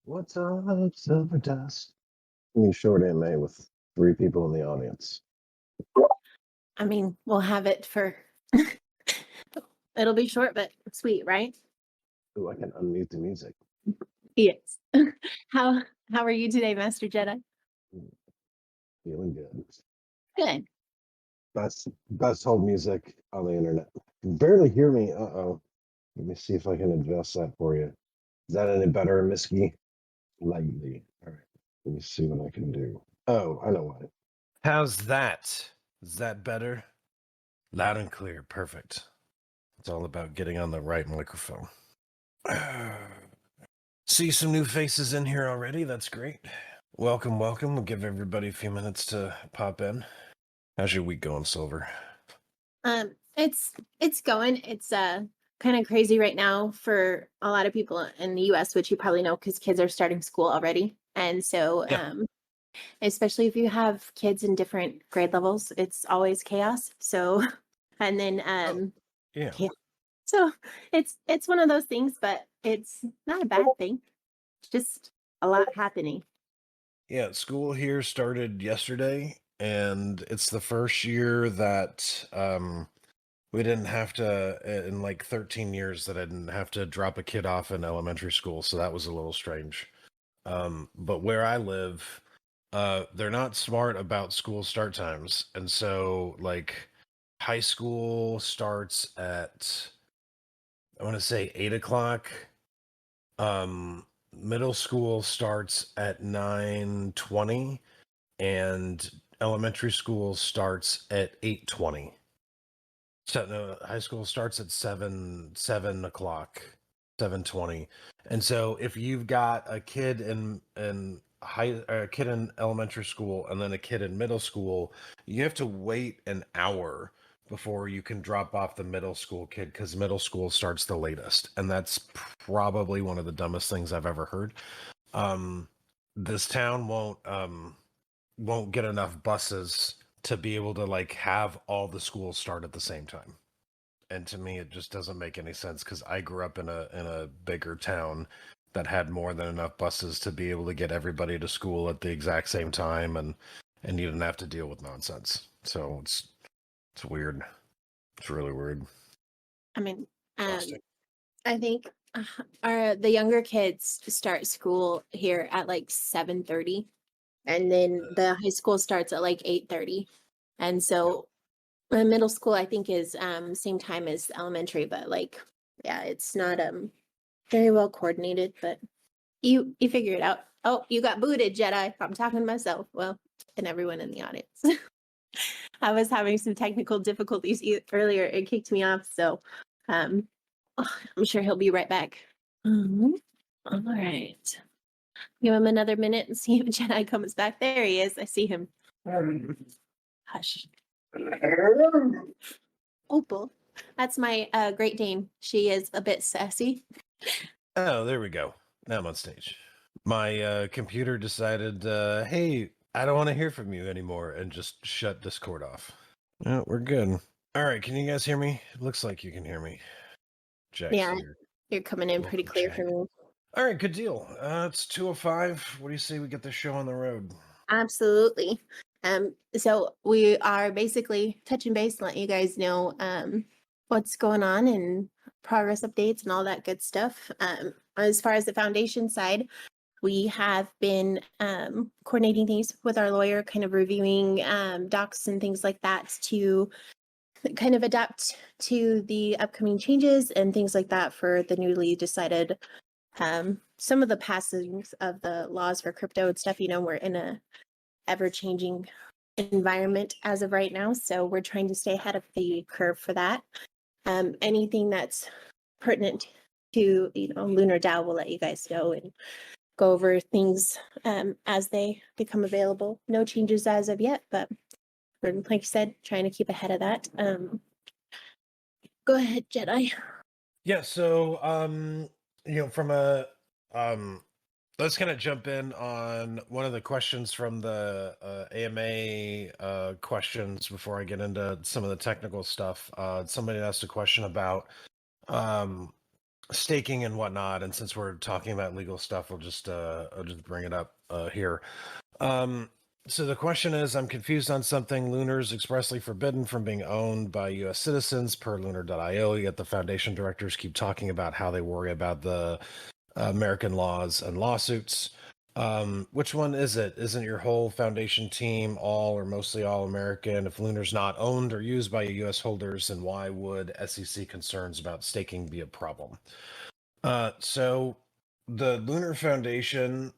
What's up, Silver Dust? Me short MA with 3 people in the audience. I mean, we'll have it for it'll be short but sweet, right? Ooh, I can unmute the music. Yes. How how are you today, Master Jedi? Feeling good. Good. Best hold music on the internet. You can barely hear me. Uh-oh. Let me see if I can adjust that for you. Is that any better, Misky? Lightly. All right. Let me see what I can do. Oh, I know why. How's that? Is that better? Loud and clear. Perfect. It's all about getting on the right microphone. See some new faces in here already. That's great. Welcome, welcome. We'll give everybody a few minutes to pop in. How's your week going, Silver? It's going. It's kind of crazy right now for a lot of people in the US, which you probably know because kids are starting school already. And so Yeah. especially if you have kids in different grade levels, it's always chaos. So and then Yeah. yeah. So it's one of those things, but it's not a bad thing. It's just a lot happening. Yeah, school here started yesterday, and it's the first year that we didn't have to, in like 13 years, that I didn't have to drop a kid off in elementary school, so that was a little strange. But where I live, they're not smart about school start times, and so like high school starts at, I want to say 8 o'clock. Middle school starts at 9:20, and elementary school starts at 8:20. So no, high school starts at 7 o'clock, 7:20. And so if you've got a kid a kid in elementary school and then a kid in middle school, you have to wait an hour before you can drop off the middle school kid, because middle school starts the latest. And that's probably one of the dumbest things I've ever heard. This town won't get enough buses to be able to like have all the schools start at the same time. And to me it just doesn't make any sense, because I grew up in a bigger town that had more than enough buses to be able to get everybody to school at the exact same time, and you didn't have to deal with nonsense. So it's weird. It's really weird. I mean, Exhausting. I think the younger kids start school here at like 7:30, and then the high school starts at like 8:30. And so middle school I think is same time as elementary, but like yeah, it's not very well coordinated, but you figure it out. Oh, you got booted, Jedi. I'm talking to myself. Well, and everyone in the audience. I was having some technical difficulties earlier. It kicked me off, so I'm sure he'll be right back. All right. Give him another minute and see if Jedi comes back. There he is. I see him. Hush. Opal. That's my Great Dane. She is a bit sassy. Oh, there we go. Now I'm on stage. My computer decided, hey, I don't want to hear from you anymore, and just shut Discord off. Oh, we're good. All right, can you guys hear me? It looks like you can hear me. Jack's Yeah, here. you're coming in pretty Welcome, clear Jack. for me. All right, good deal. It's 2:05. What do you say we get this show on the road? Absolutely. So we are basically touching base, letting you guys know what's going on and progress updates and all that good stuff. As far as the foundation side, we have been coordinating things with our lawyer, kind of reviewing docs and things like that to kind of adapt to the upcoming changes and things like that for the newly decided some of the passings of the laws for crypto and stuff. We're in a ever-changing environment as of right now, so we're trying to stay ahead of the curve for that. Anything that's pertinent to Lunar DAO, we'll let you guys know and go over things as they become available. No changes as of yet, but we're, like I said, trying to keep ahead of that. Go ahead, Jedi. Yeah, so from a let's kind of jump in on one of the questions from the AMA questions before I get into some of the technical stuff. Somebody asked a question about staking and whatnot. And since we're talking about legal stuff, I'll just bring it up here. So the question is, I'm confused on something. Lunar is expressly forbidden from being owned by U.S. citizens per Lunar DAO. Yet the foundation directors keep talking about how they worry about the American laws and lawsuits. Which one is it? Isn't your whole foundation team all or mostly all American? If Lunar's not owned or used by U.S. holders, then why would SEC concerns about staking be a problem? So the Lunar Foundation,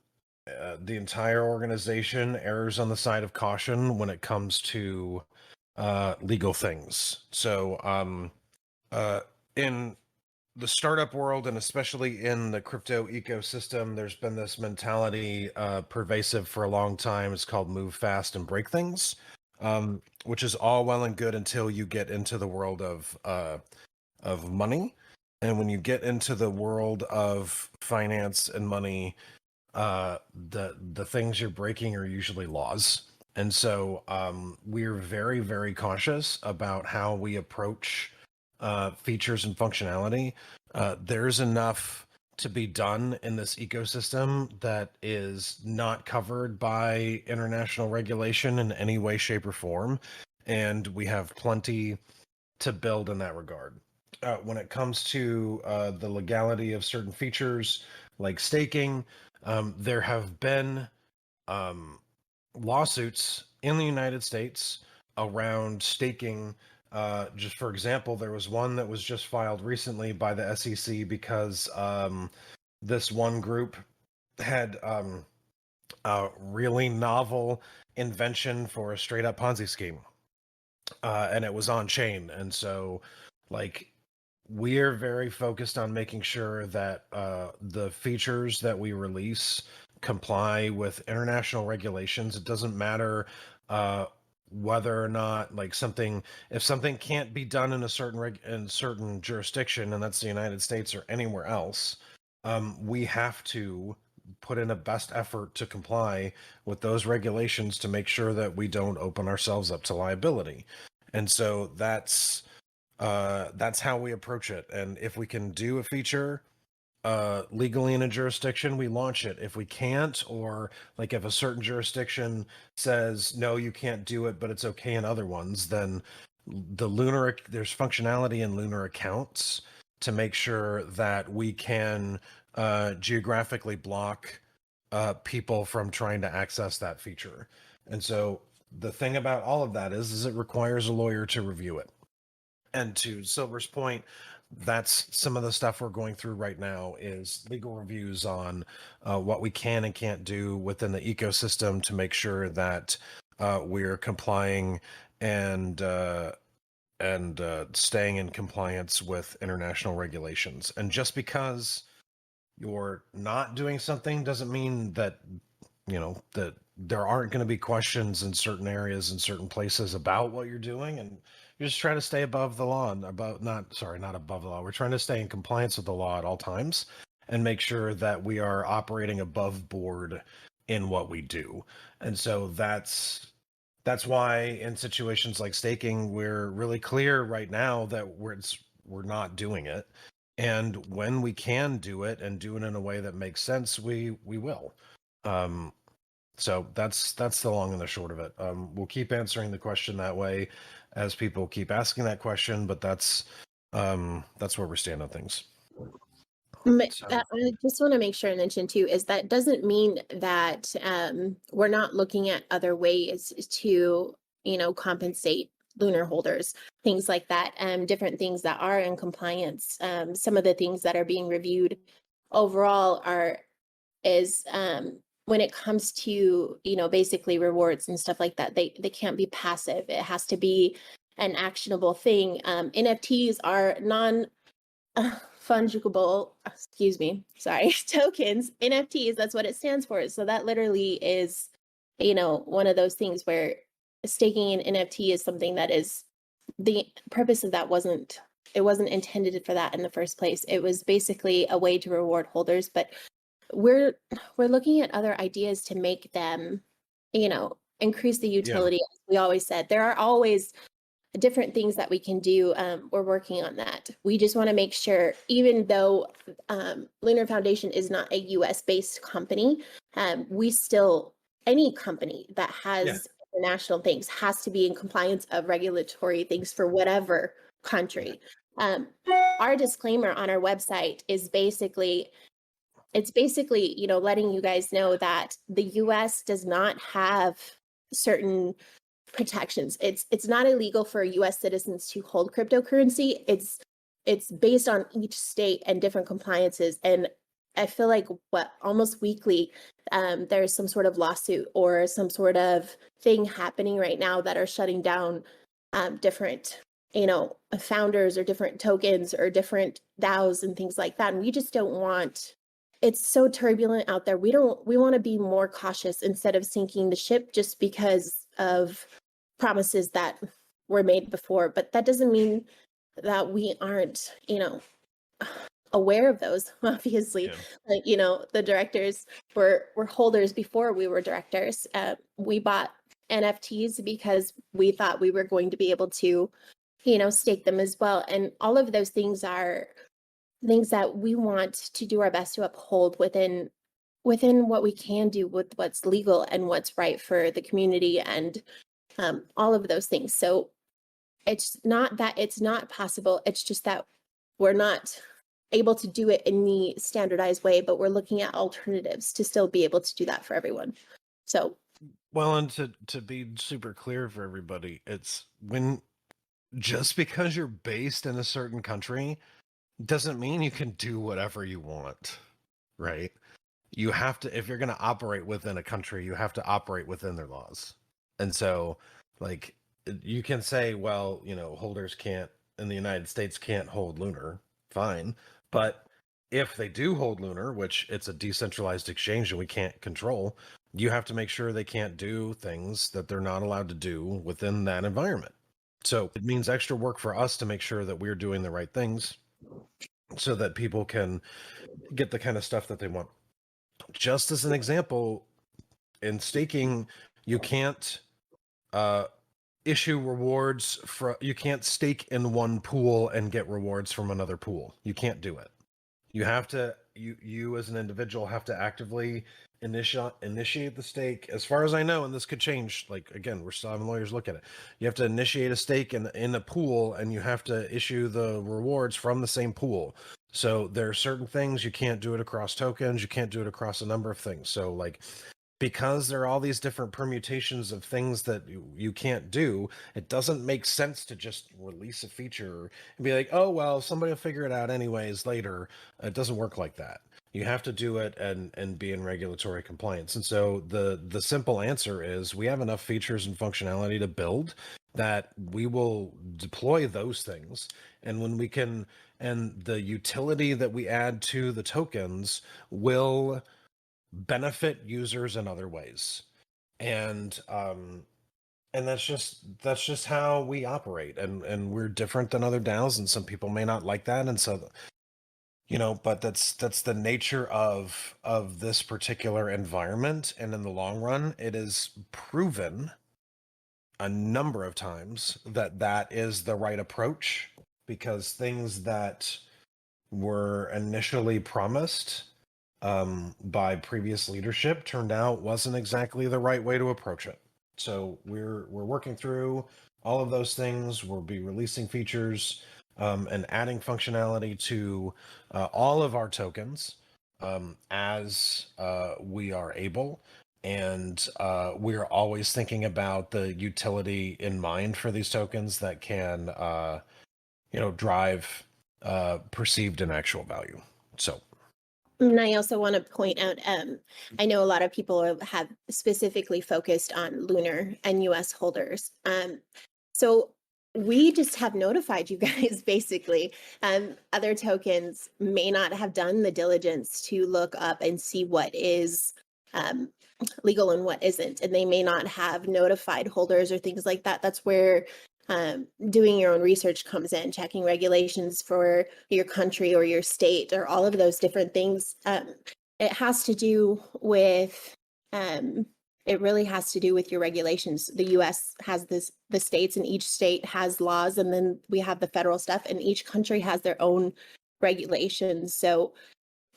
the entire organization errs on the side of caution when it comes to legal things. So in the startup world, and especially in the crypto ecosystem, there's been this mentality pervasive for a long time. It's called move fast and break things, which is all well and good until you get into the world of money. And when you get into the world of finance and money, the things you're breaking are usually laws. And so we're very, very cautious about how we approach features and functionality. There's enough to be done in this ecosystem that is not covered by international regulation in any way, shape, or form. And we have plenty to build in that regard. When it comes to the legality of certain features like staking, there have been lawsuits in the United States around staking. Just for example, there was one that was just filed recently by the SEC because this one group had a really novel invention for a straight up Ponzi scheme. And it was on chain. And so, like, we're very focused on making sure that the features that we release comply with international regulations. It doesn't matter whether or not, like, if something can't be done in a certain jurisdiction, and that's the United States or anywhere else, we have to put in a best effort to comply with those regulations to make sure that we don't open ourselves up to liability. And so that's how we approach it. And if we can do a feature legally in a jurisdiction, we launch it. If we can't, or like if a certain jurisdiction says no, you can't do it, but it's okay in other ones, then there's functionality in Lunar accounts to make sure that we can geographically block people from trying to access that feature. And so the thing about all of that is it requires a lawyer to review it. And to Silver's point, that's some of the stuff we're going through right now is legal reviews on what we can and can't do within the ecosystem to make sure that we're complying and staying in compliance with international regulations. And just because you're not doing something doesn't mean that, that there aren't going to be questions in certain areas and certain places about what you're doing. And you're just trying to stay above the law, not above the law. We're trying to stay in compliance with the law at all times and make sure that we are operating above board in what we do. And so that's why in situations like staking, we're really clear right now that we're not doing it. And when we can do it and do it in a way that makes sense, we will. So that's the long and the short of it. We'll keep answering the question that way as people keep asking that question, but that's where we stand on things. So, I just want to make sure I mention too is that doesn't mean that we're not looking at other ways to compensate Lunar holders, things like that, different things that are in compliance. Some of the things that are being reviewed overall is when it comes to basically rewards and stuff like that, they can't be passive. It has to be an actionable thing. NFTs are fungible, tokens. NFTs, that's what it stands for. So that literally is one of those things where staking an NFT is something that is the purpose of that wasn't intended for that in the first place. It was basically a way to reward holders, but we're looking at other ideas to make them increase the utility. As we always said, there are always different things that we can do. We're working on that. We just want to make sure, even though Lunar Foundation is not a US based company, we still, any company that has international things has to be in compliance of regulatory things for whatever country. Our disclaimer on our website is basically, you know, letting you guys know that the US does not have certain protections. It's not illegal for US citizens to hold cryptocurrency. It's based on each state and different compliances. And I feel like almost weekly, there's some sort of lawsuit or some sort of thing happening right now that are shutting down different, you know, founders or different tokens or different DAOs and things like that. And we just don't want, it's so turbulent out there. We want to be more cautious instead of sinking the ship just because of promises that were made before. But that doesn't mean that we aren't, you know, aware of those, obviously. Yeah. Like, you know, the directors were holders before we were directors. We bought NFTs because we thought we were going to be able to, you know, stake them as well. And all of those things are things that we want to do our best to uphold within what we can do with what's legal and what's right for the community and all of those things. So it's not that it's not possible. It's just that we're not able to do it in the standardized way, but we're looking at alternatives to still be able to do that for everyone. So, well, and to be super clear for everybody, it's just because you're based in a certain country doesn't mean you can do whatever you want, right? You have to, if you're going to operate within a country, you have to operate within their laws. And so, like, you can say, well, you know, holders can't in the United States can't hold Lunar, fine. But if they do hold Lunar, which it's a decentralized exchange and we can't control, you have to make sure they can't do things that they're not allowed to do within that environment. So it means extra work for us to make sure that we're doing the right things so that people can get the kind of stuff that they want. Just as an example, in staking, you can't issue rewards you can't stake in one pool and get rewards from another pool. You can't do it. You have to, you as an individual have to actively initiate the stake. As far as I know, and this could change, like, again, we're still having lawyers look at it. You have to initiate a stake in a pool and you have to issue the rewards from the same pool. So there are certain things you can't do it across tokens. You can't do it across a number of things. So, like, because there are all these different permutations of things that you can't do, it doesn't make sense to just release a feature and be like, oh, well, somebody will figure it out anyways later. It doesn't work like that. You have to do it and be in regulatory compliance. And so the simple answer is we have enough features and functionality to build that we will deploy those things. And when we can, and the utility that we add to the tokens will benefit users in other ways. And that's just how we operate, and we're different than other DAOs, and some people may not like that. And so, you know, but that's the nature of this particular environment. And in the long run, it is proven a number of times that is the right approach, because things that were initially promised by previous leadership turned out wasn't exactly the right way to approach it. So we're working through all of those things. We'll be releasing features and adding functionality to all of our tokens as we are able. And we're always thinking about the utility in mind for these tokens that can, drive perceived and actual value. So. And I also want to point out, I know a lot of people have specifically focused on Lunar and US holders. So we just have notified you guys, basically. Other tokens may not have done the diligence to look up and see what is legal and what isn't. And they may not have notified holders or things like that. That's where doing your own research comes in, checking regulations for your country or your state or all of those different things. It has to do with it really has to do with your regulations. The US has the states, and each state has laws, and then we have the federal stuff, and each country has their own regulations. So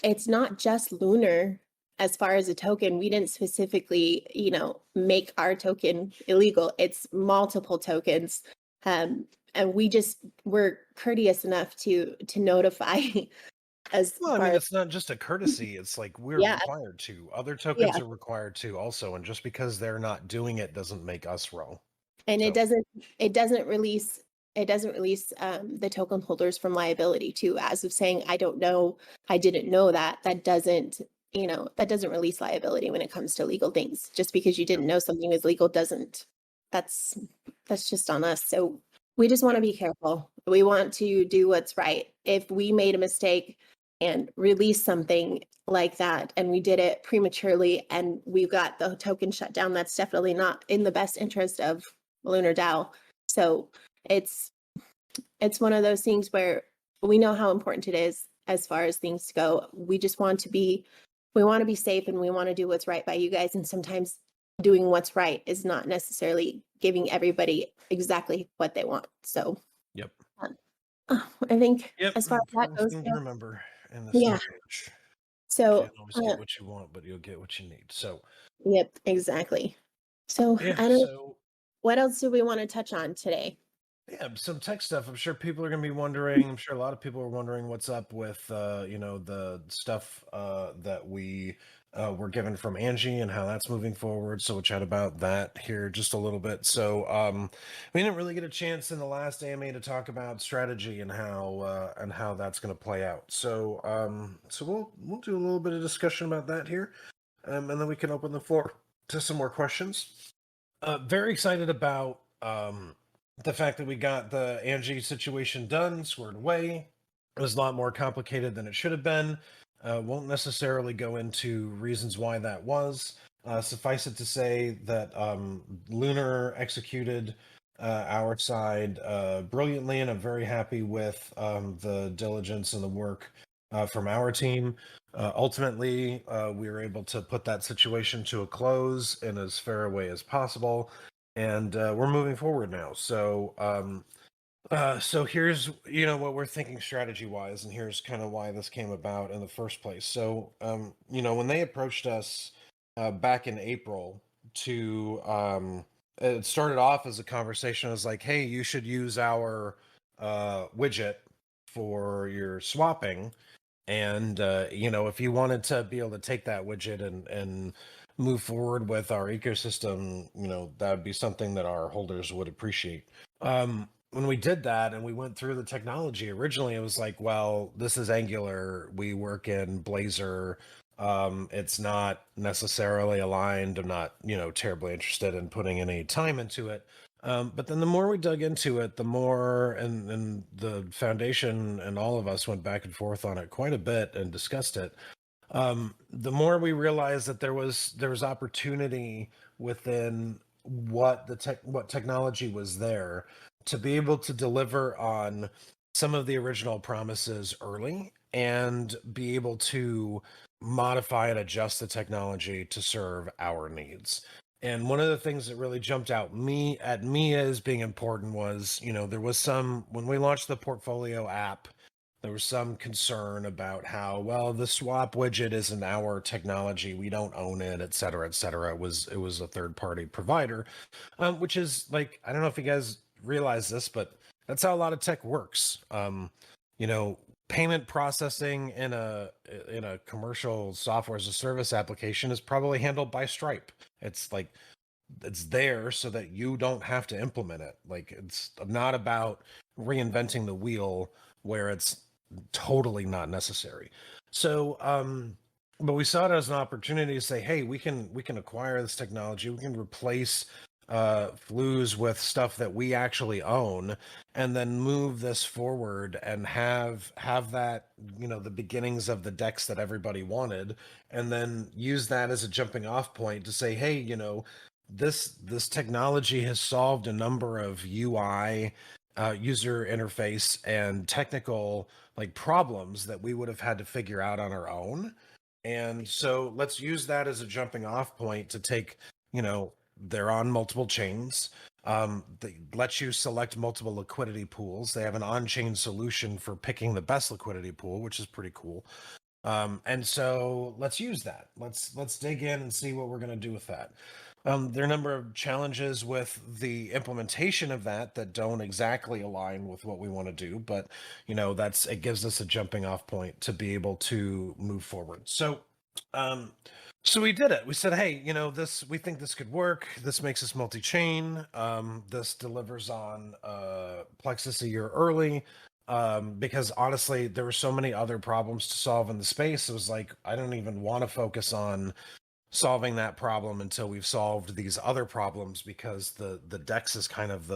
it's not just Lunar as far as a token. We didn't specifically, make our token illegal. It's multiple tokens. And we're courteous enough to notify as Well, I far mean, as, it's not just a courtesy. It's like we're yeah, required to. Other tokens yeah. are required to also, and just because they're not doing it doesn't make us wrong. And So, it doesn't release the token holders from liability too, as of saying, I don't know, I didn't know that. That doesn't release liability when it comes to legal things. Just because you didn't know something is legal doesn't, that's just on us. So we just want to be careful. We want to do what's right. If we made a mistake and released something like that, and we did it prematurely, and we got the token shut down, that's definitely not in the best interest of Lunar DAO. So it's one of those things where we know how important it is as far as things go. We just want to be safe, and we want to do what's right by you guys. And sometimes doing what's right is not necessarily giving everybody exactly what they want. So yep. I think Yep. as far as that Important goes, thing to remember in this yeah. day and age. So Can't always get what you want, but you'll get what you need. So, yep, exactly. So yeah. I don't know, So, what else do we want to touch on today? yeah, some tech stuff. I'm sure people are going to be wondering. I'm sure a lot of people are wondering what's up with, the stuff that we were given from Angie and how that's moving forward. So we'll chat about that here just a little bit. So we didn't really get a chance in the last AMA to talk about strategy and how that's going to play out. So we'll do a little bit of discussion about that here, and then we can open the floor to some more questions. Very excited about the fact that we got the Angie situation done, squared away. It was a lot more complicated than it should have been. Won't necessarily go into reasons why that was. Suffice it to say that Lunar executed our side brilliantly, and I'm very happy with the diligence and the work from our team. Ultimately, we were able to put that situation to a close in as fair a way as possible, and we're moving forward now. So here's what we're thinking strategy wise, and here's kind of why this came about in the first place. So when they approached us back in April to it started off as a conversation. I was like, hey, you should use our widget for your swapping, and if you wanted to be able to take that widget and move forward with our ecosystem, that would be something that our holders would appreciate. When we did that and we went through the technology, originally it was like, well, this is Angular, we work in Blazor, it's not necessarily aligned. I'm not terribly interested in putting any time into it. But then the more we dug into it, the more, and the foundation and all of us went back and forth on it quite a bit and discussed it. The more we realized that there was opportunity within what technology was there to be able to deliver on some of the original promises early and be able to modify and adjust the technology to serve our needs. And one of the things that really jumped out at me as being important was, there was some, when we launched the portfolio app, there was some concern about how, well, the swap widget isn't our technology, we don't own it, et cetera, et cetera. It was a third party provider, which is like, I don't know if you guys realize this, but that's how a lot of tech works. Payment processing in a commercial software as a service application is probably handled by Stripe. It's like, it's there so that you don't have to implement it. Like, it's not about reinventing the wheel where it's totally not necessary. So but we saw it as an opportunity to say, hey, we can acquire this technology, we can replace flues with stuff that we actually own, and then move this forward and have that, the beginnings of the DEX that everybody wanted, and then use that as a jumping off point to say, hey, this technology has solved a number of UI, user interface, and technical problems that we would have had to figure out on our own. And so let's use that as a jumping off point to take they're on multiple chains. They let you select multiple liquidity pools. They have an on-chain solution for picking the best liquidity pool, which is pretty cool. And so let's use that. Let's dig in and see what we're going to do with that. There are a number of challenges with the implementation of that don't exactly align with what we want to do, but it gives us a jumping off point to be able to move forward. So we did it. We said, hey, we think this could work. This makes us multi-chain. This delivers on Plexus a year early. Because honestly, there were so many other problems to solve in the space. It was like, I don't even want to focus on solving that problem until we've solved these other problems, because the DEX is kind of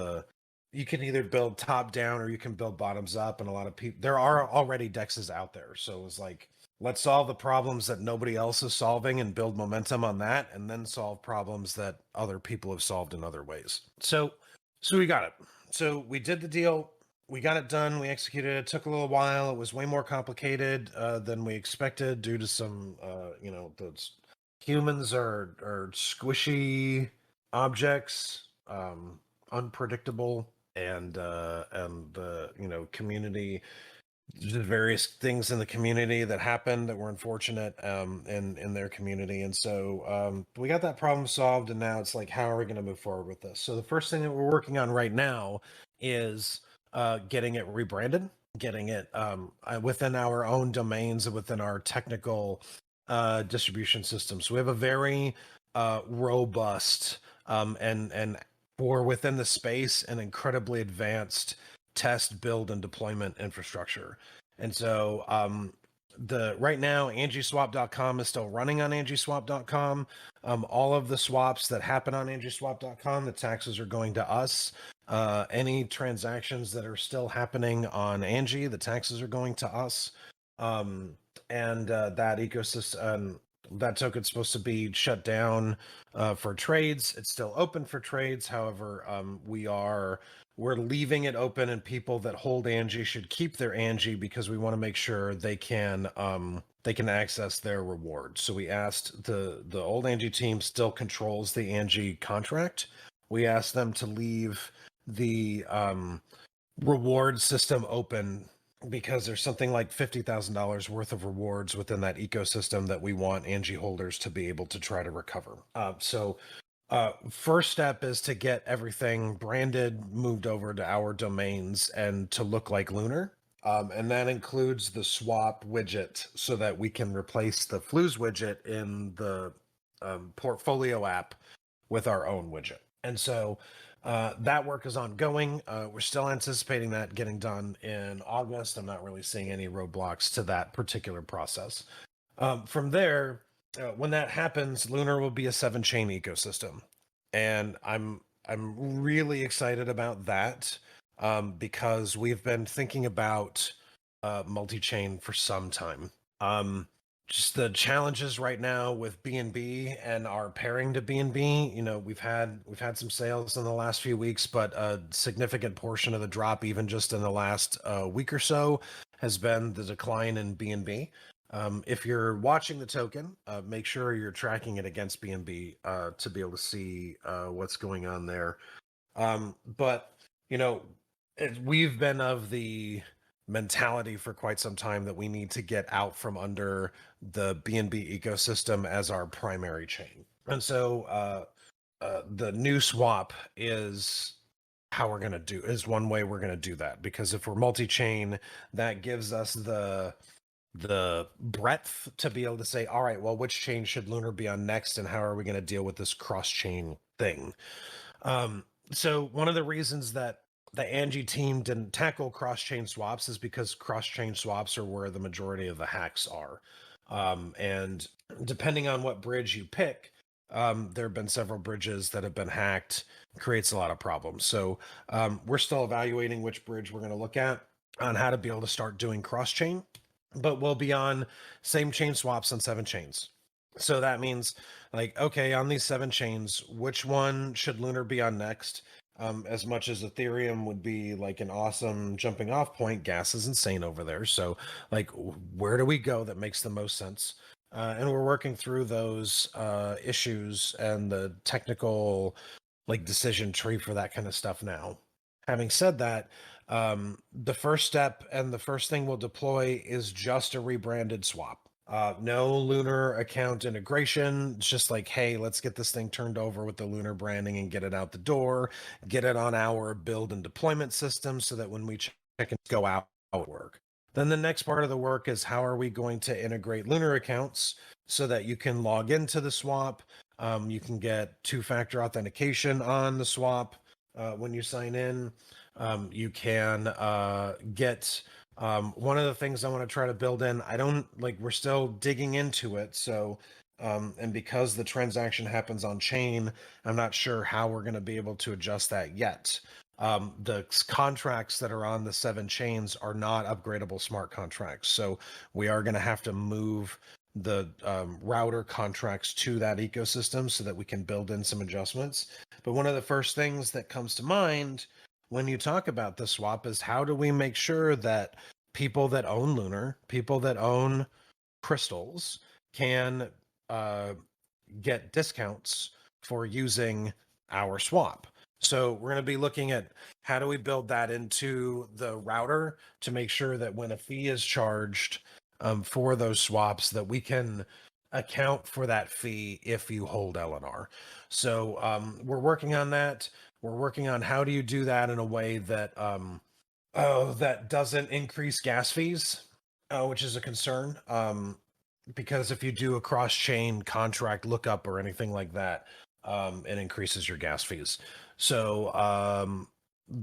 you can either build top down or you can build bottoms up. And a lot of people, there are already DEXs out there. So it was like, let's solve the problems that nobody else is solving and build momentum on that, and then solve problems that other people have solved in other ways. So we got it. So we did the deal. We got it done. We executed it. It took a little while. It was way more complicated than we expected due to some, those humans are squishy objects, unpredictable, and the community. There's various things in the community that happened that were unfortunate in their community. And so we got that problem solved, and now it's like, how are we going to move forward with this? So the first thing that we're working on right now is getting it rebranded, getting it within our own domains and within our technical distribution system. So we have a very robust and for within the space, an incredibly advanced test, build, and deployment infrastructure. And so right now, angieswap.com is still running on angieswap.com. All of the swaps that happen on angieswap.com, the taxes are going to us. Any transactions that are still happening on Angie, the taxes are going to us. And that ecosystem, that token's supposed to be shut down for trades. It's still open for trades. However, we're leaving it open, and people that hold Angie should keep their Angie, because we want to make sure they can access their rewards. So we asked the old Angie team still controls the Angie contract. We asked them to leave the reward system open, because there's something like $50,000 worth of rewards within that ecosystem that we want Angie holders to be able to try to recover. First step is to get everything branded, moved over to our domains, and to look like Lunar. And that includes the swap widget, so that we can replace the Flues widget in the portfolio app with our own widget. And so that work is ongoing. We're still anticipating that getting done in August. I'm not really seeing any roadblocks to that particular process. From there, when that happens, Lunar will be a 7-chain ecosystem, and I'm really excited about that, because we've been thinking about multi-chain for some time. Just the challenges right now with BNB and our pairing to BNB. We've had some sales in the last few weeks, but a significant portion of the drop, even just in the last week or so, has been the decline in BNB. If you're watching the token, make sure you're tracking it against BNB to be able to see what's going on there. But we've been of the mentality for quite some time that we need to get out from under the BNB ecosystem as our primary chain. And so the new swap is one way we're going to do that, because if we're multi-chain, that gives us the breadth to be able to say, all right, well, which chain should Lunar be on next, and how are we going to deal with this cross-chain thing? So one of the reasons that the Angie team didn't tackle cross-chain swaps is because cross-chain swaps are where the majority of the hacks are. And depending on what bridge you pick, there have been several bridges that have been hacked. Creates a lot of problems. So we're still evaluating which bridge we're going to look at on how to be able to start doing cross-chain, but we'll be on same chain swaps on 7 chains. So that means, like, okay, on these 7 chains, which one should Lunar be on next? As much as Ethereum would be like an awesome jumping off point, gas is insane over there. So like, where do we go that makes the most sense? and we're working through those issues and the technical like decision tree for that kind of stuff now. Having said that, the first step and the first thing we'll deploy is just a rebranded swap. No Lunar account integration. It's just like, hey, let's get this thing turned over with the Lunar branding and get it out the door, get it on our build and deployment system so that when we check and go out work. Then the next part of the work is how are we going to integrate Lunar accounts so that you can log into the swap. You can get two-factor authentication on the swap when you sign in. You can get one of the things I want to try to build in. I don't like, we're still digging into it. So, and because the transaction happens on chain, I'm not sure how we're going to be able to adjust that yet. The contracts that are on the 7 chains are not upgradable smart contracts. So we are going to have to move the router contracts to that ecosystem so that we can build in some adjustments. But one of the first things that comes to mind when you talk about the swap is how do we make sure that people that own Lunar, people that own crystals can get discounts for using our swap. So we're going to be looking at how do we build that into the router to make sure that when a fee is charged for those swaps that we can account for that fee if you hold LNR. So we're working on that. We're working on how do you do that in a way that that doesn't increase gas fees, which is a concern. Because if you do a cross-chain contract lookup or anything like that, it increases your gas fees. So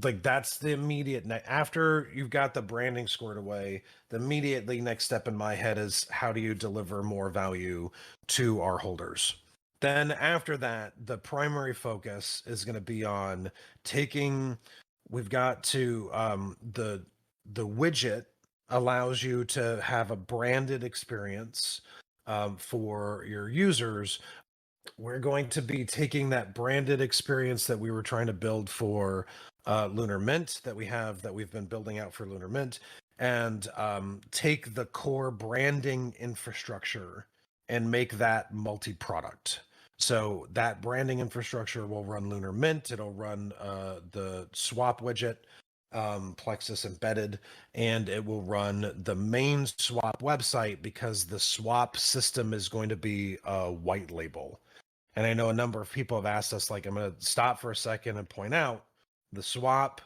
like that's the immediate after you've got the branding squared away, the immediately next step in my head is how do you deliver more value to our holders? Then after that, the primary focus is going to be on taking, we've got to, the widget allows you to have a branded experience for your users. We're going to be taking that branded experience that we were trying to build for Lunar Mint that we've been building out for Lunar Mint and take the core branding infrastructure and make that multi-product. So that branding infrastructure will run Lunar Mint. It'll run the swap widget, Plexus embedded, and it will run the main swap website because the swap system is going to be a white label. And I know a number of people have asked us, like, I'm going to stop for a second and point out the swap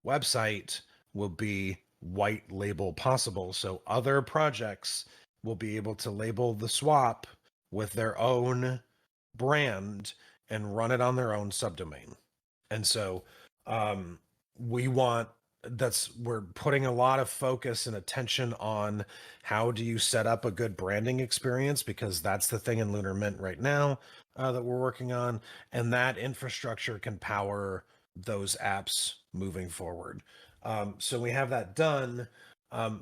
website will be white label possible. So other projects will be able to label the swap with their own brand and run it on their own subdomain. And so we're putting a lot of focus and attention on how do you set up a good branding experience, because that's the thing in Lunar Mint right now that we're working on, and that infrastructure can power those apps moving forward. So we have that done.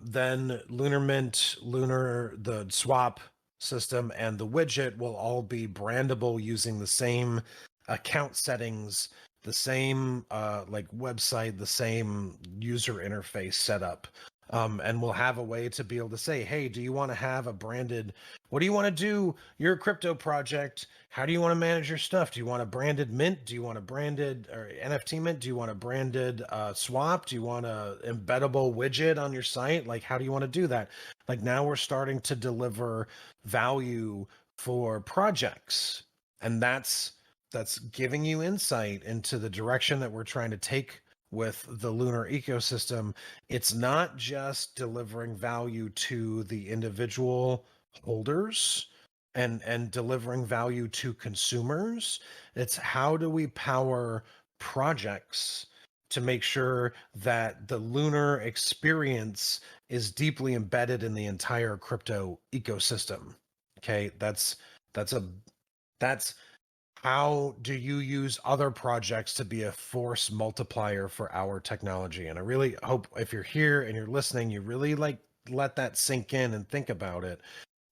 Then Lunar Mint, the swap system, and the widget will all be brandable using the same account settings, the same like website, the same user interface setup. And we'll have a way to be able to say, hey, do you want to have a branded, what do you want to do? You're a crypto project. How do you want to manage your stuff? Do you want a branded mint? Do you want a branded or NFT mint? Do you want a branded swap? Do you want a embeddable widget on your site? Like, how do you want to do that? Like, now we're starting to deliver value for projects. And that's giving you insight into the direction that we're trying to take with the Lunar ecosystem. It's not just delivering value to the individual holders and delivering value to consumers. It's how do we power projects to make sure that the Lunar experience is deeply embedded in the entire crypto ecosystem. Okay, that's how do you use other projects to be a force multiplier for our technology? And I really hope if you're here and you're listening, you really let that sink in and think about it.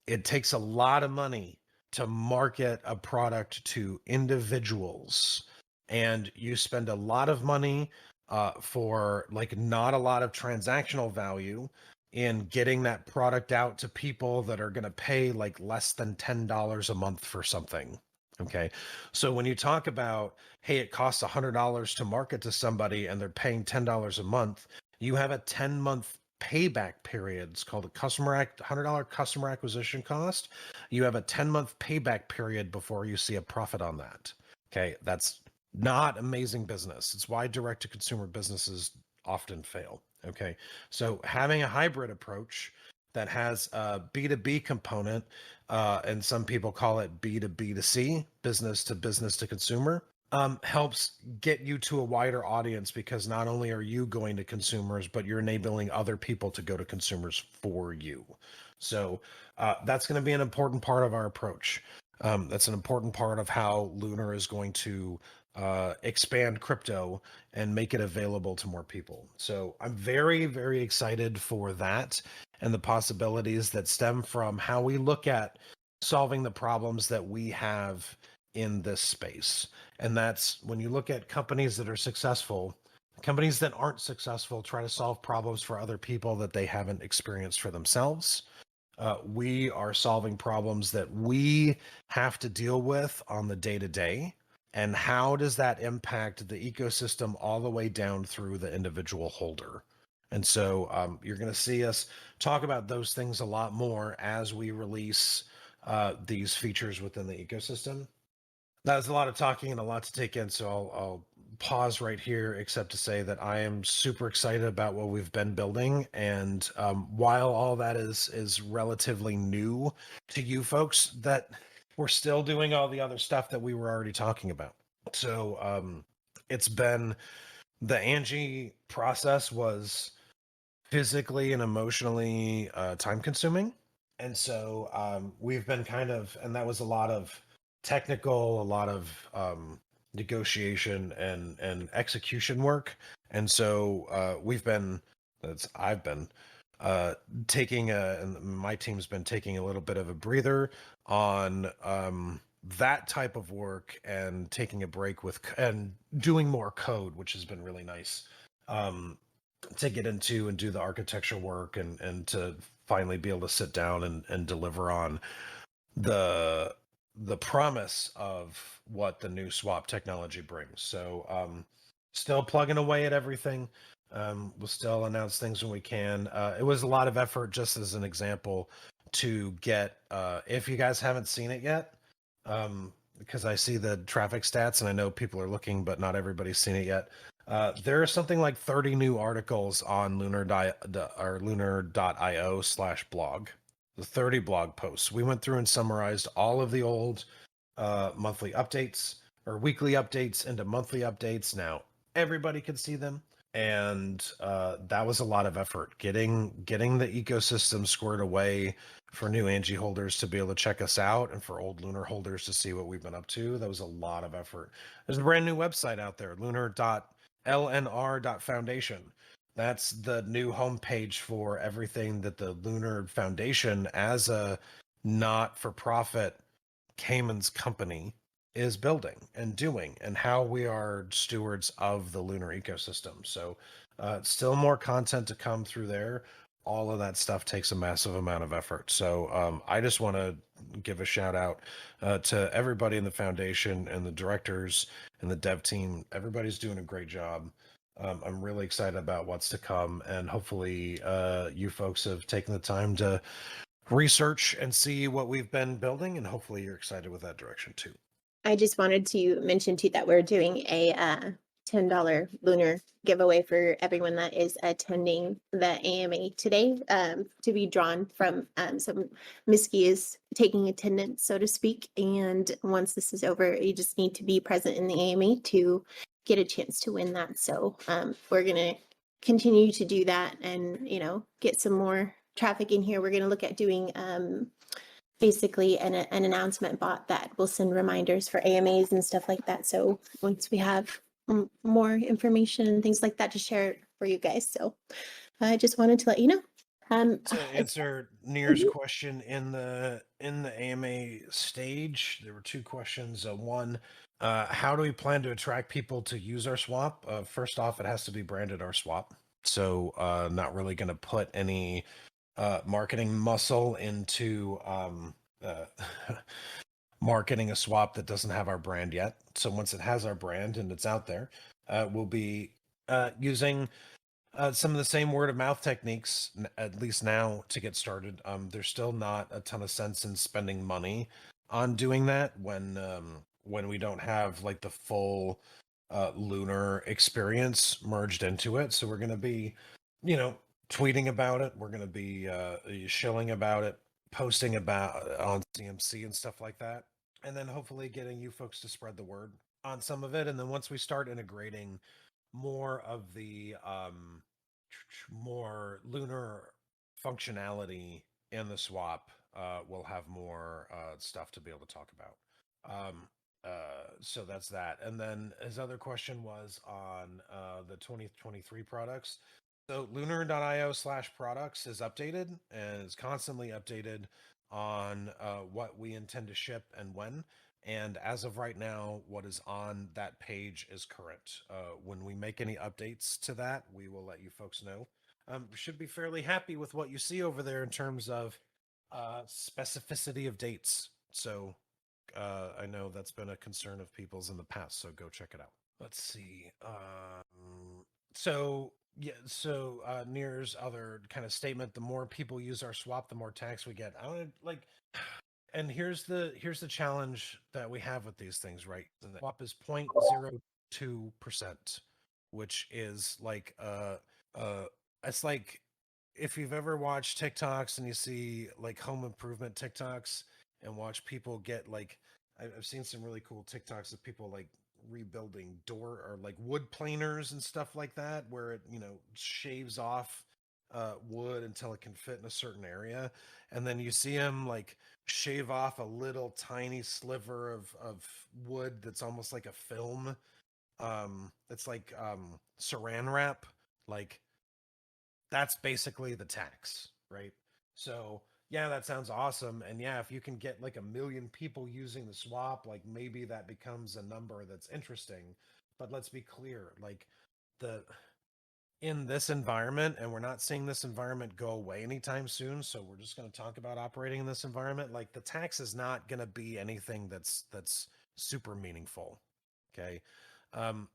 It takes a lot of money to market a product to individuals, and you spend a lot of money for like not a lot of transactional value in getting that product out to people that are going to pay like less than $10 a month for something. Okay. So when you talk about, hey, it costs $100 to market to somebody and they're paying $10 a month, you have a 10-month payback period. It's called a $100 customer acquisition cost. You have a 10-month payback period before you see a profit on that. Okay. That's not amazing business. It's why direct to consumer businesses often fail. Okay. So having a hybrid approach that has a B2B component, and some people call it B2B2C, business to consumer, helps get you to a wider audience, because not only are you going to consumers, but you're enabling other people to go to consumers for you. So that's going to be an important part of our approach. That's an important part of how Lunar is going to expand crypto and make it available to more people. So I'm very, very excited for that and the possibilities that stem from how we look at solving the problems that we have in this space. And that's when you look at companies that are successful, companies that aren't successful try to solve problems for other people that they haven't experienced for themselves. We are solving problems that we have to deal with on the day-to-day. And how does that impact the ecosystem all the way down through the individual holder? And so you're going to see us talk about those things a lot more as we release these features within the ecosystem. That was a lot of talking and a lot to take in, so I'll pause right here, except to say that I am super excited about what we've been building. And while all that is relatively new to you folks, that we're still doing all the other stuff that we were already talking about. So it's been, the Angie process was physically and emotionally time consuming. And so we've been kind of, and that was a lot of technical, a lot of negotiation and execution work. And so I've been taking and my team's been taking a little bit of a breather on that type of work and taking a break and doing more code, which has been really nice to get into and do the architecture work and to finally be able to sit down and deliver on the promise of what the new swap technology brings. So still plugging away at everything. We'll still announce things when we can. It was a lot of effort, just as an example, to get, if you guys haven't seen it yet, because I see the traffic stats and I know people are looking, but not everybody's seen it yet. There are something like 30 new articles on lunar.io/blog. The 30 blog posts. We went through and summarized all of the old monthly updates or weekly updates into monthly updates. Now everybody could see them. And that was a lot of effort getting the ecosystem squared away for new Angie holders to be able to check us out, and for old Lunar holders to see what we've been up to. That was a lot of effort. There's a brand new website out there, lunar.lnr.foundation. That's the new homepage for everything that the Lunar Foundation, as a not-for-profit Cayman's company, is building and doing, and how we are stewards of the Lunar ecosystem. So still more content to come through there. All of that stuff takes a massive amount of effort. So I just want to give a shout out to everybody in the foundation and the directors and the dev team. Everybody's doing a great job. I'm really excited about what's to come, and hopefully you folks have taken the time to research and see what we've been building, and hopefully you're excited with that direction too. I just wanted to mention too that we're doing a $10 Lunar giveaway for everyone that is attending the AMA today, to be drawn from some Miski is taking attendance, so to speak. And once this is over, you just need to be present in the AMA to get a chance to win that. So we're going to continue to do that and, get some more traffic in here. We're going to look at doing basically an announcement bot that will send reminders for AMAs and stuff like that. So once we have more information and things like that to share for you guys. So I just wanted to let you know. To answer Nir's question, in the AMA stage, there were two questions. One, how do we plan to attract people to use our swap? First off, it has to be branded our swap. So not really going to put any marketing muscle into marketing a swap that doesn't have our brand yet. So once it has our brand and it's out there, we'll be using some of the same word of mouth techniques, at least now, to get started. There's still not a ton of sense in spending money on doing that when we don't have like the full Lunar experience merged into it. So we're going to be, tweeting about it. We're going to be shilling about it, posting about on CMC and stuff like that, and then hopefully getting you folks to spread the word on some of it. And then once we start integrating more of the more Lunar functionality in the swap, we'll have more stuff to be able to talk about. So that's that. And then his other question was on the 2023 products. So lunar.io/products is updated and is constantly updated on what we intend to ship and when. And as of right now, what is on that page is current. When we make any updates to that, we will let you folks know. Should be fairly happy with what you see over there in terms of specificity of dates. So I know that's been a concern of people's in the past, so go check it out. Let's see. So Near's other kind of statement: the more people use our swap, the more tax we get. I want to and here's the challenge that we have with these things, right? The swap is 0.02%, which is like it's like if you've ever watched TikToks and you see like home improvement TikToks and watch people get like I've seen some really cool TikToks of people like rebuilding door or like wood planers and stuff like that, where it shaves off wood until it can fit in a certain area, and then you see them like shave off a little tiny sliver of wood that's almost like a film. It's like saran wrap. Like that's basically the tax, right? So yeah, that sounds awesome. And yeah, if you can get like 1 million people using the swap, like maybe that becomes a number that's interesting. But let's be clear, like in this environment, and we're not seeing this environment go away anytime soon, so we're just going to talk about operating in this environment. Like the tax is not going to be anything that's super meaningful. Okay.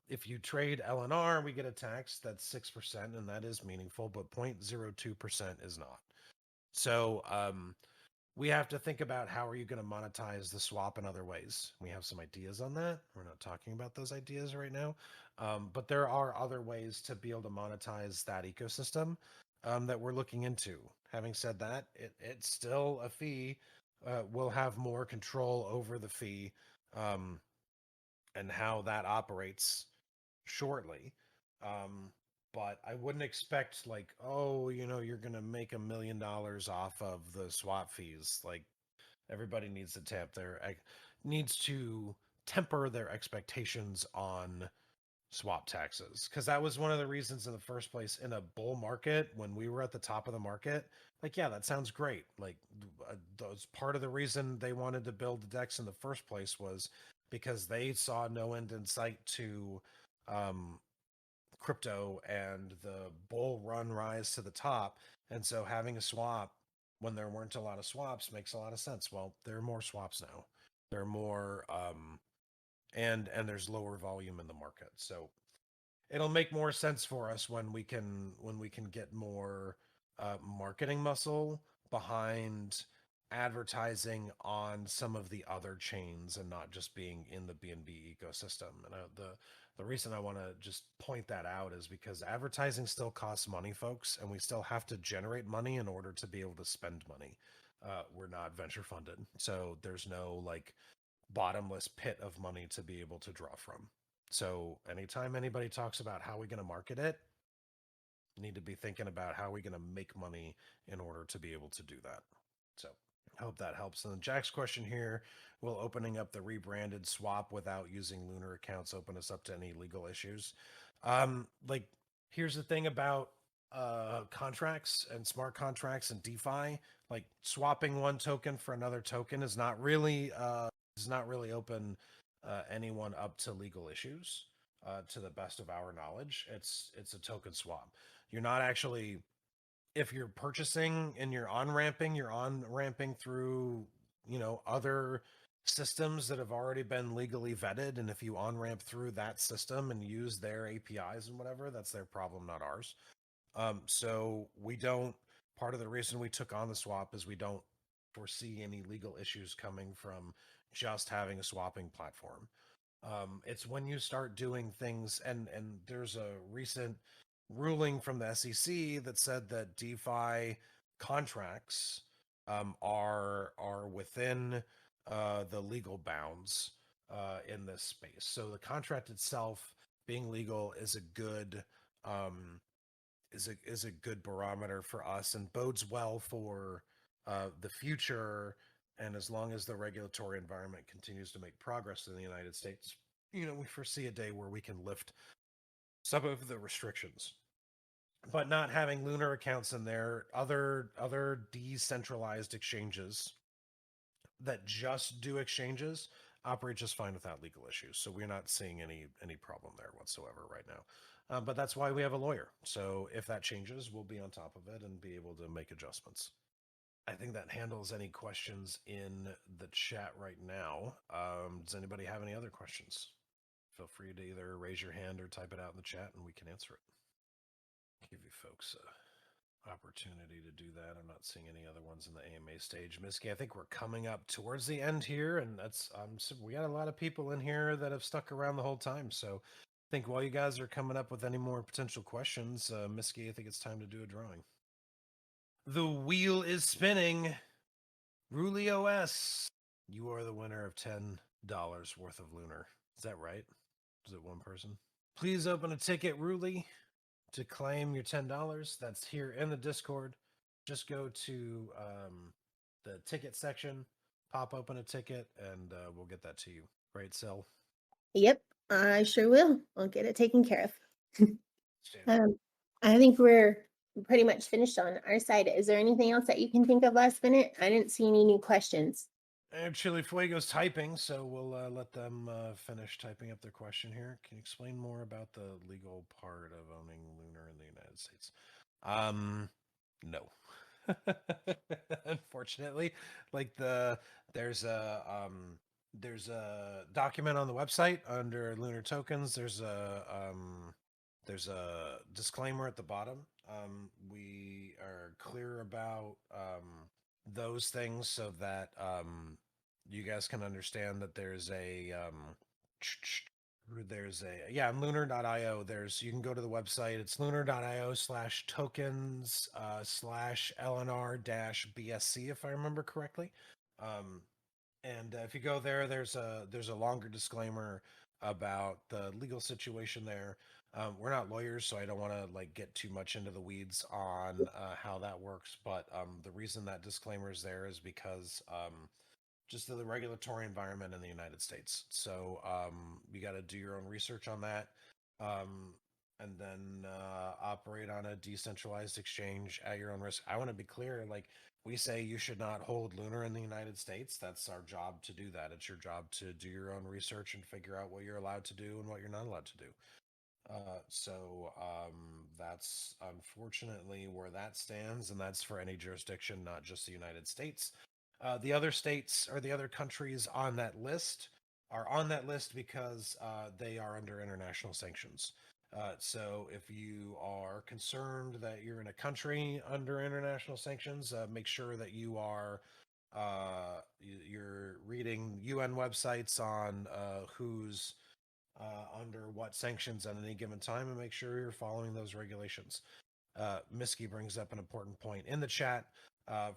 If you trade LNR, we get a tax that's 6%, and that is meaningful, but 0.02% is not. So we have to think about how are you going to monetize the swap in other ways. We have some ideas on that. We're not talking about those ideas right now, but there are other ways to be able to monetize that ecosystem that we're looking into. Having said that, it's still a fee. We'll have more control over the fee and how that operates shortly. But I wouldn't expect like, oh, you're going to make $1 million off of the swap fees. Like everybody needs to temper their expectations on swap taxes, because that was one of the reasons in the first place in a bull market when we were at the top of the market. Like, yeah, that sounds great. Like those part of the reason they wanted to build the DEX in the first place was because they saw no end in sight to crypto and the bull run rise to the top. And so having a swap when there weren't a lot of swaps makes a lot of sense. Well, there are more swaps now. There are more and there's lower volume in the market. So it'll make more sense for us when we can get more marketing muscle behind advertising on some of the other chains and not just being in the BNB ecosystem. And the reason I want to just point that out is because advertising still costs money, folks, and we still have to generate money in order to be able to spend money. We're not venture funded, so there's no like bottomless pit of money to be able to draw from. So anytime anybody talks about how we're going to market it, need to be thinking about how we're going to make money in order to be able to do that. So I hope that helps. And then Jack's question here: will opening up the rebranded swap without using Lunar accounts open us up to any legal issues? Like here's the thing about contracts and smart contracts and DeFi. Like swapping one token for another token is not really open anyone up to legal issues. to the best of our knowledge. It's a token swap. You're not actually, if you're purchasing and you're on-ramping through, other systems that have already been legally vetted. And if you on-ramp through that system and use their APIs and whatever, that's their problem, not ours. So part of the reason we took on the swap is we don't foresee any legal issues coming from just having a swapping platform. It's when you start doing things, and there's a recent ruling from the SEC that said that DeFi contracts are within the legal bounds in this space. So the contract itself being legal is a good is a good barometer for us and bodes well for the future. And as long as the regulatory environment continues to make progress in the United States, we foresee a day where we can lift some of the restrictions. But not having Lunar accounts in there, other decentralized exchanges that just do exchanges operate just fine without legal issues. So we're not seeing any problem there whatsoever right now. But that's why we have a lawyer. So if that changes, we'll be on top of it and be able to make adjustments. I think that handles any questions in the chat right now. Does anybody have any other questions? Feel free to either raise your hand or type it out in the chat and we can answer it. Give you folks a opportunity to do that. I'm not seeing any other ones in the AMA stage. Miski, I think we're coming up towards the end here, and we got a lot of people in here that have stuck around the whole time. So I think while you guys are coming up with any more potential questions, Miski, I think it's time to do a drawing. The wheel is spinning. Ruli OS, you are the winner of $10 worth of Lunar. Is that right? Is it one person? Please open a ticket, Ruli, to claim your $10. That's here in the Discord. Just go to the ticket section, pop open a ticket, and we'll get that to you. Right, Sil? Yep, I sure will. I'll get it taken care of. I think we're pretty much finished on our side. Is there anything else that you can think of last minute? I didn't see any new questions. Chili Fuego's typing, so we'll let them finish typing up their question here. Can you explain more about the legal part of owning Lunar in the United States? No. Unfortunately, like there's a document on the website under Lunar tokens. There's a disclaimer at the bottom. We are clear about those things so that you guys can understand that there's on lunar.io you can go to the website. It's lunar.io/tokens/LNR-BSC if I remember correctly. And if you go there, there's a longer disclaimer about the legal situation there. We're not lawyers, so I don't want to get too much into the weeds on how that works. But the reason that disclaimer is there is because just the regulatory environment in the United States. So you got to do your own research on that, and then operate on a decentralized exchange at your own risk. I want to be clear, we say you should not hold Lunar in the United States. That's our job to do that. It's your job to do your own research and figure out what you're allowed to do and what you're not allowed to do. So that's unfortunately where that stands, and that's for any jurisdiction, not just the United States. The other states or the other countries on that list are on that list because they are under international sanctions. So if you are concerned that you're in a country under international sanctions, make sure that you are you're reading UN websites on who's under what sanctions at any given time, and make sure you're following those regulations. Miski brings up an important point in the chat.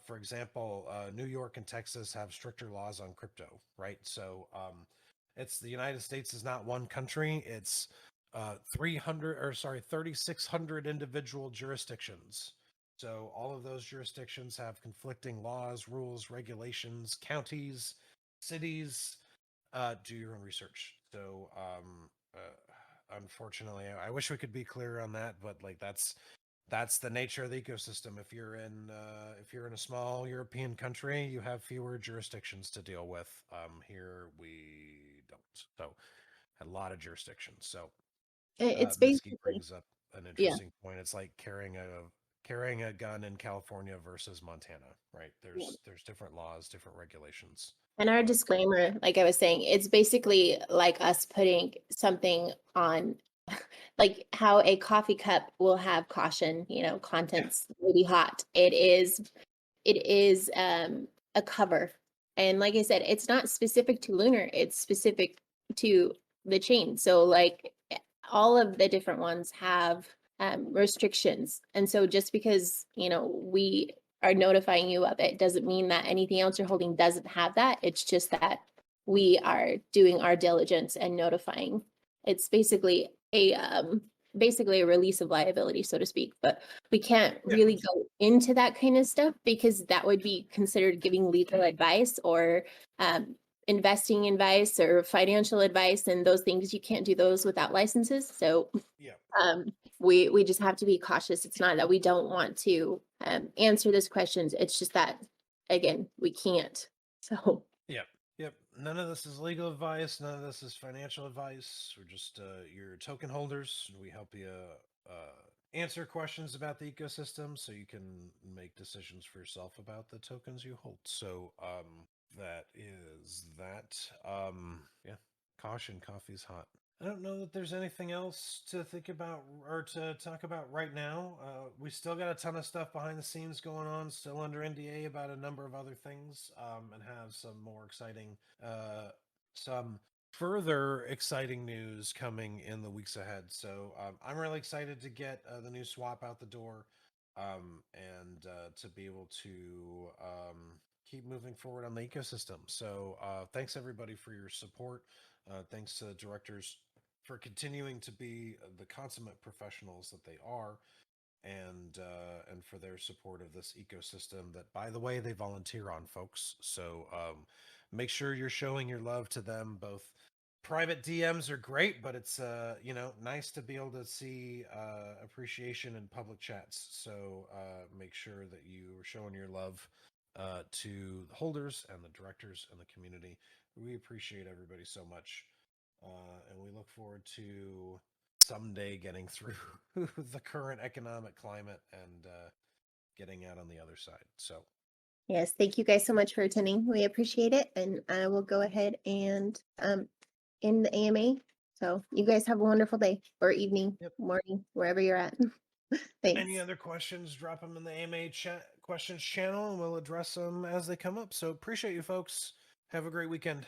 For example, New York and Texas have stricter laws on crypto, right? So it's the United States is not one country. It's 3,600 individual jurisdictions. So all of those jurisdictions have conflicting laws, rules, regulations, counties, cities. Do your own research. So unfortunately, I wish we could be clearer on that, but that's the nature of the ecosystem. If you're in a small European country, you have fewer jurisdictions to deal with. Here we don't. So a lot of jurisdictions. So It's Miski basically, brings up an yeah, interesting point. It's like carrying a gun in California versus Montana, right? yeah. There's different laws, different regulations. And our But disclaimer, like I was saying, it's basically like us putting something on, like how a coffee cup will have caution, contents maybe hot. It is a cover. And like I said, it's not specific to Lunar, it's specific to the chain. So like all of the different ones have restrictions. And so just because, we are notifying you of it doesn't mean that anything else you're holding doesn't have that. It's just that we are doing our diligence and notifying. It's basically a release of liability, so to speak. But we can't Yeah. really go into that kind of stuff because that would be considered giving legal advice or investing advice or financial advice, and those things you can't do those without licenses. So yeah, we just have to be cautious. It's not that we don't want to answer those questions. It's just that again we can't. So yep. None of this is legal advice. None of this is financial advice. We're just your token holders. We help you answer questions about the ecosystem so you can make decisions for yourself about the tokens you hold. So that is that. Yeah. Caution, coffee's hot. I don't know that there's anything else to think about or to talk about right now. We still got a ton of stuff behind the scenes going on, still under NDA about a number of other things, and have some more exciting, some further exciting news coming in the weeks ahead. So I'm really excited to get the new swap out the door, and to be able to keep moving forward on the ecosystem. So thanks everybody for your support. Thanks to directors for continuing to be the consummate professionals that they are, and for their support of this ecosystem that, by the way, they volunteer on, folks. So make sure you're showing your love to them. Both private DMs are great, but it's nice to be able to see appreciation in public chats. So make sure that you are showing your love to the holders and the directors and the community. We appreciate everybody so much. And we look forward to someday getting through the current economic climate and getting out on the other side. So, yes, thank you guys so much for attending. We appreciate it, and I will go ahead and end the AMA. So you guys have a wonderful day or evening, yep. morning, wherever you're at. Thanks. Any other questions, drop them in the AMA questions channel and we'll address them as they come up. So appreciate you folks. Have a great weekend.